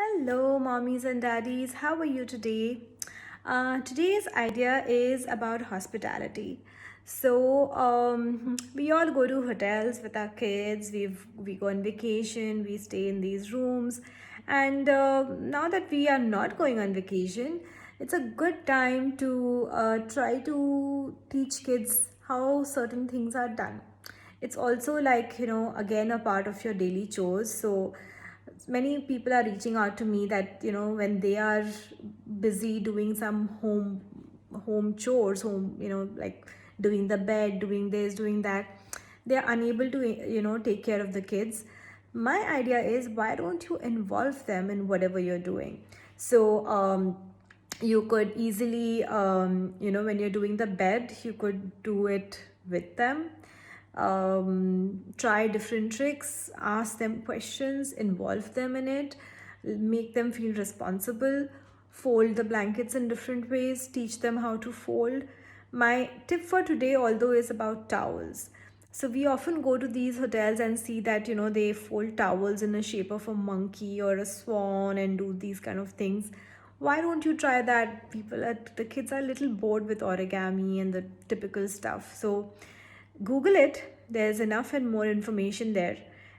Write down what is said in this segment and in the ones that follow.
Hello, mommies and daddies. How are you today? Today's idea is about hospitality. We all go to hotels with our kids. We go on vacation. We stay in these rooms, and now that we are not going on vacation, it's a good time to try to teach kids how certain things are done. It's also like, again, a part of your daily chores. So many people are reaching out to me that, when they are busy doing some home chores, like doing the bed, doing this, doing that, they are unable to, take care of the kids. My idea is, why don't you involve them in whatever you're doing? So you could easily, when you're doing the bed, you could do it with them. Try different tricks, ask them questions, involve them in it, make them feel responsible, fold the blankets in different ways, teach them how to fold. My tip for today, although, is about towels. So we often go to these hotels and see that, they fold towels in the shape of a monkey or a swan and do these kind of things. Why don't you try that? The kids are a little bored with origami and the typical stuff. So Google it. There's enough and more information there.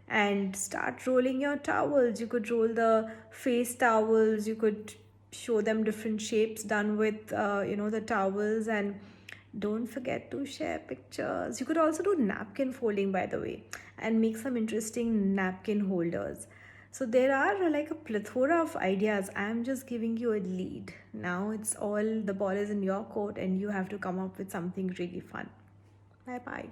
And start rolling your towels. You could roll the face towels. You could show them different shapes done with, the towels. And don't forget to share pictures. You could also do napkin folding, by the way, and make some interesting napkin holders. So there are like a plethora of ideas. I'm just giving you a lead. Now it's all, the ball is in your court and you have to come up with something really fun. Bye bye.